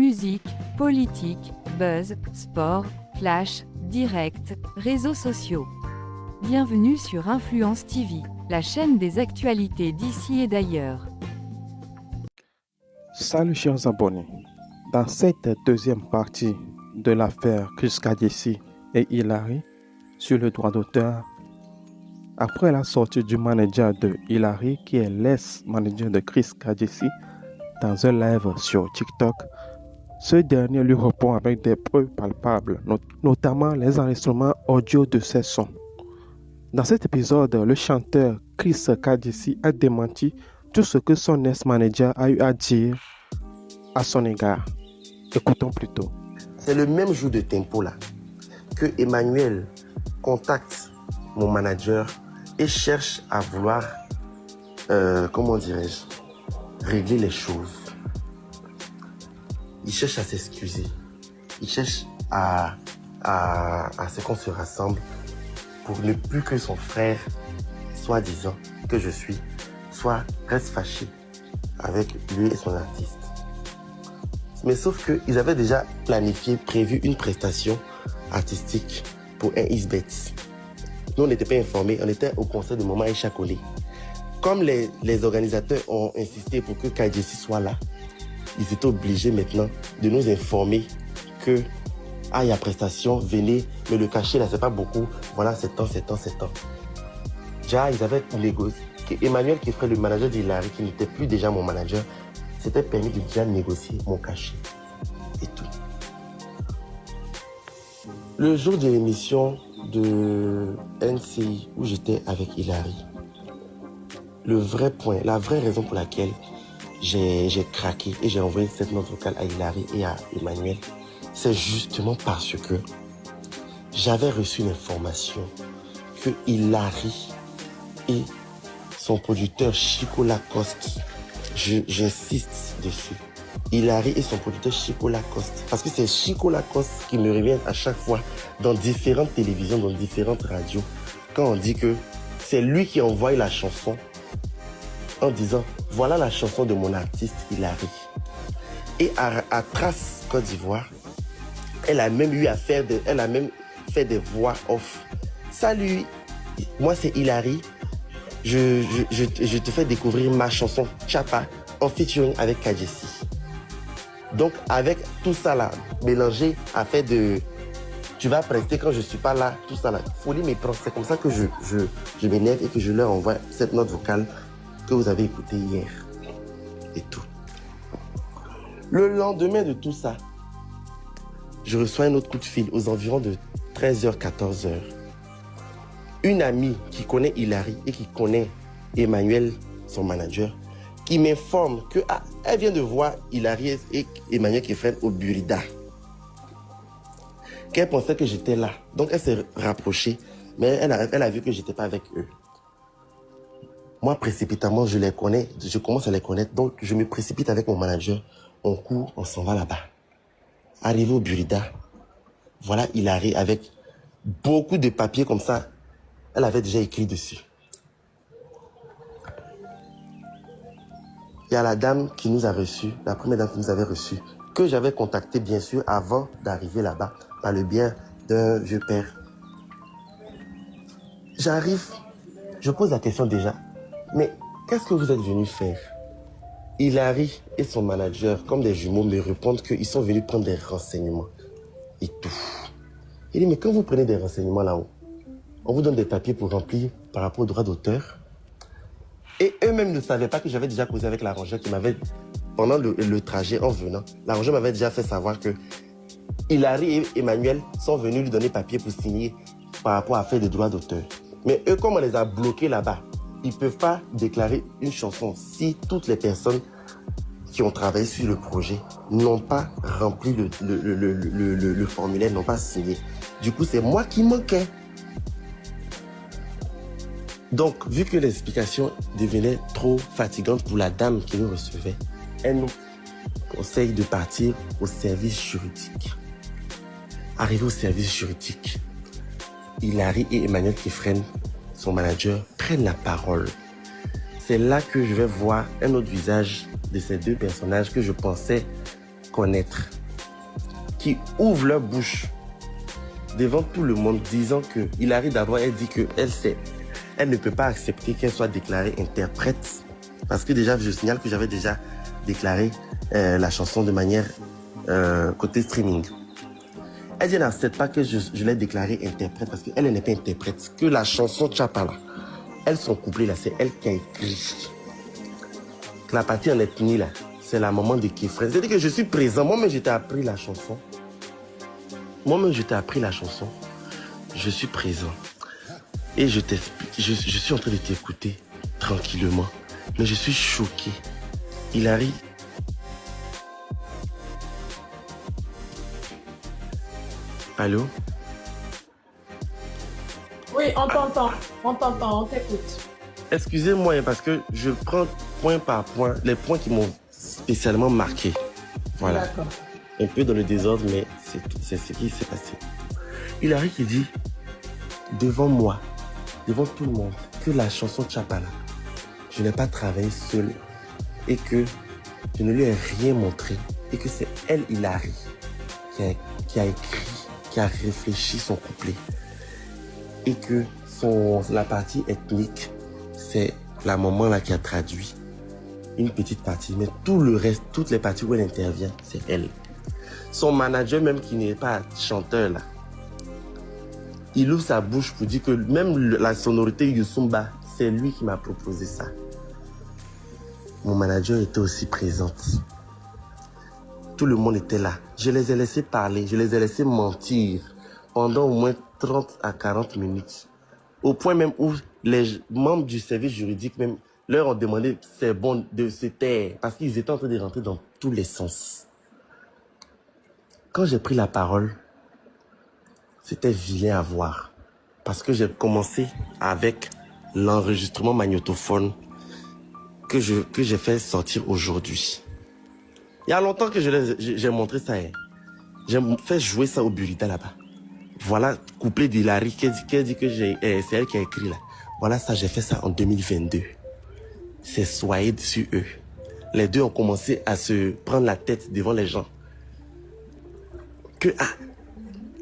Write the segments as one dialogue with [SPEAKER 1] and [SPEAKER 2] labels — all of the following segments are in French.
[SPEAKER 1] Musique, politique, buzz, sport, flash, direct, réseaux sociaux. Bienvenue sur Influence TV, la chaîne des actualités d'ici et d'ailleurs.
[SPEAKER 2] Salut chers abonnés. Dans cette deuxième partie de l'affaire Chris Kadiesi et Hilary sur le droit d'auteur, après la sortie du manager de Hilary qui est l'ex-manager de Chris Kadiesi dans un live sur TikTok, ce dernier lui répond avec des preuves palpables, notamment les enregistrements audio de ses sons. Dans cet épisode, le chanteur Chris Kadiesi a démenti tout ce que son ex-manager a eu à dire à son égard. Écoutons plutôt.
[SPEAKER 3] C'est le même jour de tempo là que Emmanuel contacte mon manager et cherche à vouloir, comment dirais-je, régler les choses. Il cherche à s'excuser. Il cherche à ce qu'on se rassemble pour ne plus que son frère, soi-disant que je suis, reste fâché avec lui et son artiste. Mais sauf qu'ils avaient déjà prévu une prestation artistique pour un Isbet. Nous, on n'était pas informés, on était au concert de Maman Aïcha Kollé. Comme les organisateurs ont insisté pour que Kadiesi soit là, ils étaient obligés maintenant de nous informer que il y a prestation, venez, mais le cachet là, c'est pas beaucoup, voilà, c'est temps. Déjà, ils avaient négocié. Emmanuel, qui ferait le manager d'Hilary, qui n'était plus déjà mon manager, s'était permis de déjà négocier mon cachet et tout. Le jour de l'émission de NCI où j'étais avec Hilary, la vraie raison pour laquelle j'ai craqué et j'ai envoyé cette note vocale à Hilary et à Emmanuel, c'est justement parce que j'avais reçu une information que Hilary et son producteur Chico Lacoste, j'insiste dessus, Hilary et son producteur Chico Lacoste, parce que c'est Chico Lacoste qui me revient à chaque fois dans différentes télévisions, dans différentes radios, quand on dit que c'est lui qui envoie la chanson en disant « Voilà la chanson de mon artiste Hilary ». Et à Trace, Côte d'Ivoire, elle a même fait des voix off. « Salut, moi c'est Hilary. Je te fais découvrir ma chanson Chapa en featuring avec Kadiesi. » Donc avec tout ça là, mélangé à fait de tu vas prester quand je suis pas là, tout ça là, folie mais c'est comme ça que je m'énerve et que je leur envoie cette note vocale que vous avez écoutée hier et tout. Le lendemain de tout ça, je reçois un autre coup de fil aux environs de 13h, 14h. Une amie qui connaît Hilary et qui connaît Emmanuel, son manager, qui m'informe qu'elle vient de voir Hilary et Emmanuel qui freinent au Burida. Qu'elle pensait que j'étais là. Donc elle s'est rapprochée, mais elle a vu que je n'étais pas avec eux. Moi, précipitamment, je les connais, je commence à les connaître, donc je me précipite avec mon manager. On court, on s'en va là-bas. Arrivé au Burida, voilà Hilary avec beaucoup de papiers comme ça. Elle avait déjà écrit dessus. Il y a la dame qui nous a reçus, la première dame qui nous avait reçus, que j'avais contactée bien sûr avant d'arriver là-bas, par le biais d'un vieux père. J'arrive, je pose la question déjà, mais qu'est-ce que vous êtes venu faire? Hilary et son manager, comme des jumeaux, me répondent qu'ils sont venus prendre des renseignements et tout. Il dit, mais quand vous prenez des renseignements là-haut, on vous donne des papiers pour remplir par rapport au droit d'auteur. Et eux-mêmes ne savaient pas que j'avais déjà causé avec l'arrangeur qui m'avait, pendant le trajet en venant, l'arrangeur m'avait déjà fait savoir que Hilary et Emmanuel sont venus lui donner papier pour signer par rapport à faire des droits d'auteur. Mais eux, comme on les a bloqués là-bas, ils ne peuvent pas déclarer une chanson si toutes les personnes qui ont travaillé sur le projet n'ont pas rempli le formulaire, n'ont pas signé. Du coup, c'est moi qui manquais. Donc, vu que l'explication devenait trop fatigante pour la dame qui nous recevait, elle nous conseille de partir au service juridique. Arrivé au service juridique, Hilary et Emmanuel Kefren, son manager, prennent la parole. C'est là que je vais voir un autre visage de ces deux personnages que je pensais connaître. qui ouvrent leur bouche devant tout le monde, disant que Hilary d'abord, elle dit elle ne peut pas accepter qu'elle soit déclarée interprète. Parce que déjà, je signale que j'avais déjà déclaré la chanson de manière côté streaming. Elle dit, elle n'accepte pas que je l'ai déclarée interprète parce qu'elle n'est pas interprète. Que la chanson Tchapa là, elle, son couplet là, c'est elle qui a écrit. Que la partie en ethnie là, c'est la maman de Kefren. C'est-à-dire que je suis présent. Moi-même, je t'ai appris la chanson. Je suis présent. Et je t'explique. Je suis en train de t'écouter tranquillement. Mais je suis choqué. Hilary. Allô?
[SPEAKER 4] Oui, on t'entend, on t'écoute.
[SPEAKER 3] Excusez-moi, parce que je prends point par point les points qui m'ont spécialement marqué. Voilà.
[SPEAKER 4] D'accord.
[SPEAKER 3] Un peu dans le désordre, mais c'est ce qui s'est passé. Hilary qui dit, devant moi, devant tout le monde, que la chanson Tchapala, je n'ai pas travaillé seul et que je ne lui ai rien montré et que c'est elle, Hilary, qui a écrit, qui a réfléchi son couplet et que la partie ethnique, c'est la maman là qui a traduit une petite partie, mais tout le reste, toutes les parties où elle intervient, c'est elle. Son manager même qui n'est pas chanteur là, il ouvre sa bouche pour dire que même la sonorité Youssoumba, c'est lui qui m'a proposé ça. Mon manager était aussi présente. Tout le monde était là. Je les ai laissés parler, je les ai laissés mentir pendant au moins 30 à 40 minutes. Au point même où les membres du service juridique même leur ont demandé c'est bon de se taire parce qu'ils étaient en train de rentrer dans tous les sens. Quand j'ai pris la parole, c'était vilain à voir parce que j'ai commencé avec l'enregistrement magnétophone que j'ai fait sortir aujourd'hui. Il y a longtemps que j'ai montré ça. J'ai fait jouer ça au Burita là-bas. Voilà, couplet d'Hilary qui dit que c'est elle qui a écrit là. Voilà ça, j'ai fait ça en 2022. C'est Swahid sur eux. Les deux ont commencé à se prendre la tête devant les gens.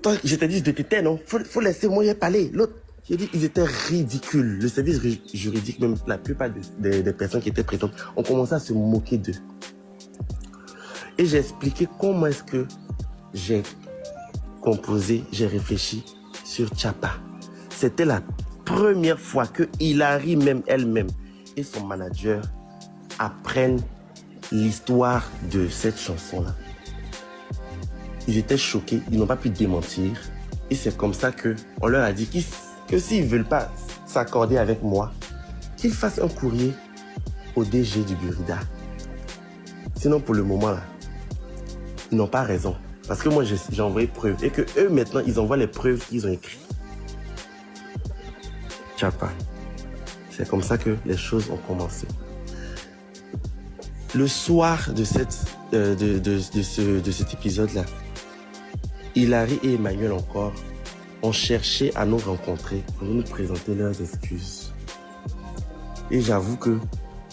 [SPEAKER 3] Toi, je t'ai dit de te taire, non? Faut laisser moi parler. L'autre, j'ai dit, ils étaient ridicules. Le service juridique, même la plupart des personnes qui étaient présentes, ont commencé à se moquer d'eux. Et j'ai expliqué comment est-ce que j'ai composé, j'ai réfléchi sur Tchapa. C'était la première fois que Hilary même elle-même et son manager apprennent l'histoire de cette chanson-là. Ils étaient choqués, ils n'ont pas pu démentir. Et c'est comme ça qu'on leur a dit que s'ils ne veulent pas s'accorder avec moi, qu'ils fassent un courrier au DG du Burida. Sinon, pour le moment, là, ils n'ont pas raison. Parce que moi, j'ai envoyé preuves. Et que eux, maintenant, ils envoient les preuves qu'ils ont écrites. Tchapa. C'est comme ça que les choses ont commencé. Le soir de cet épisode-là, Hilary et Emmanuel encore ont cherché à nous rencontrer pour nous présenter leurs excuses. Et j'avoue que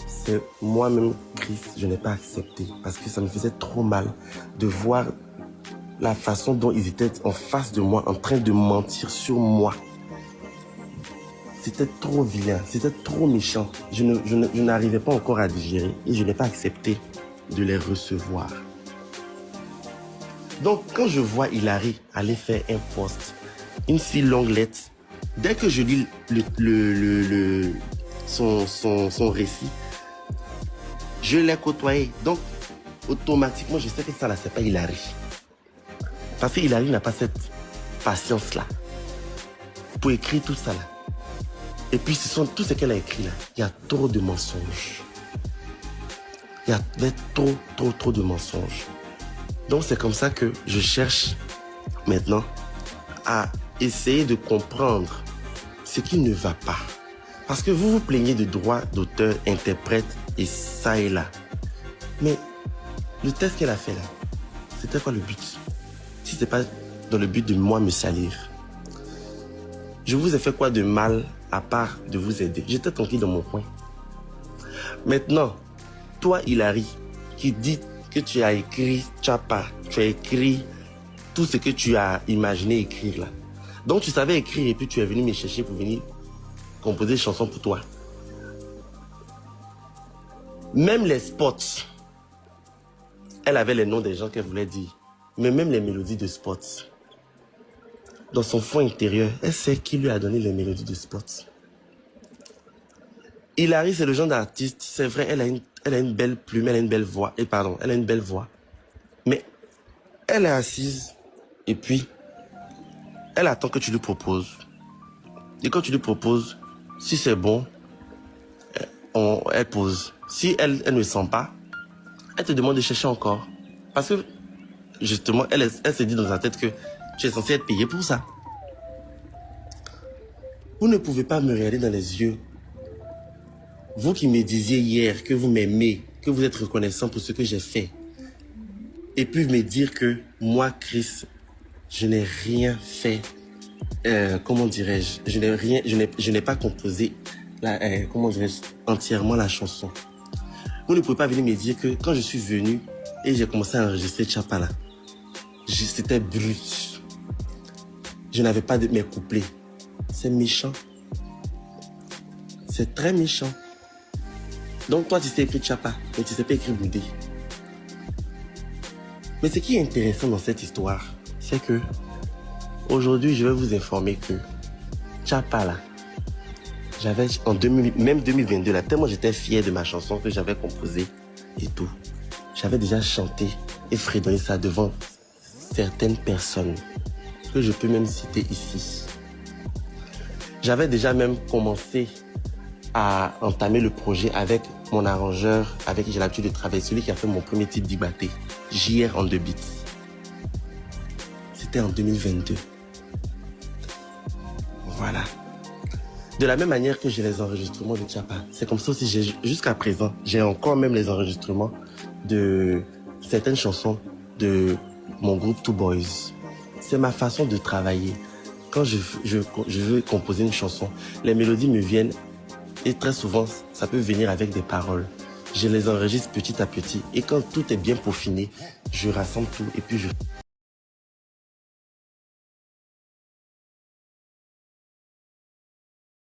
[SPEAKER 3] c'est moi-même, Chris, je n'ai pas accepté parce que ça me faisait trop mal de voir la façon dont ils étaient en face de moi, en train de mentir sur moi. C'était trop vilain, c'était trop méchant. Je n'arrivais pas encore à digérer et je n'ai pas accepté de les recevoir. Donc, quand je vois Hilary aller faire un post, une si longue lettre, dès que je lis son récit, je l'ai côtoyé. Donc, automatiquement, je sais que ça là, c'est pas Hilary. Parce que Hilary n'a pas cette patience-là pour écrire tout ça là. Et puis, tout ce qu'elle a écrit là, il y a trop de mensonges. Il y avait trop de mensonges. Donc, c'est comme ça que je cherche maintenant à essayer de comprendre ce qui ne va pas. Parce que vous vous plaignez de droits d'auteur, interprète et ça et là. Mais le test qu'elle a fait là, c'était quoi le but? Si ce n'est pas dans le but de moi me salir. Je vous ai fait quoi de mal à part de vous aider? J'étais tranquille dans mon coin. Maintenant, toi Hilary, qui dit que tu as écrit Tchapa, tu as écrit tout ce que tu as imaginé écrire là. Donc tu savais écrire et puis tu es venu me chercher pour venir composer des chansons pour toi. Même les spots, elle avait les noms des gens qu'elle voulait dire. Mais même les mélodies de spots. Dans son fond intérieur, elle sait qui lui a donné les mélodies de spots. Hilary, c'est le genre d'artiste, c'est vrai, elle a une belle plume, elle a une belle voix. Elle a une belle voix. Mais elle est assise et puis elle attend que tu lui proposes. Et quand tu lui proposes, si c'est bon, elle pose. Si elle ne sent pas, elle te demande de chercher encore. Parce que, justement, elle se dit dans sa tête que tu es censé être payé pour ça. Vous ne pouvez pas me regarder dans les yeux. Vous qui me disiez hier que vous m'aimez, que vous êtes reconnaissant pour ce que j'ai fait. Et puis me dire que moi, Chris, je n'ai rien fait. Comment dirais-je? Je n'ai pas composé entièrement la chanson. Vous ne pouvez pas venir me dire que quand je suis venu et j'ai commencé à enregistrer Tchapala, c'était brut. Je n'avais pas de mes couplets. C'est méchant. C'est très méchant. Donc toi, tu sais écrire Tchapa, mais tu sais pas écrire Boudé. Mais ce qui est intéressant dans cette histoire, c'est que aujourd'hui, je vais vous informer que Tchapala, j'avais même 2022, là, tellement j'étais fier de ma chanson que j'avais composée et tout. J'avais déjà chanté et fredonné ça devant certaines personnes que je peux même citer ici. J'avais déjà même commencé à entamer le projet avec mon arrangeur, avec qui j'ai l'habitude de travailler, celui qui a fait mon premier titre d'Ibaté, JR on the beat. C'était en 2022. Voilà. De la même manière que j'ai les enregistrements de Tchapa, c'est comme ça aussi, jusqu'à présent, j'ai encore même les enregistrements de certaines chansons de mon groupe Two Boys. C'est ma façon de travailler. Quand je veux composer une chanson, les mélodies me viennent et très souvent, ça peut venir avec des paroles. Je les enregistre petit à petit et quand tout est bien peaufiné, je rassemble tout et puis je...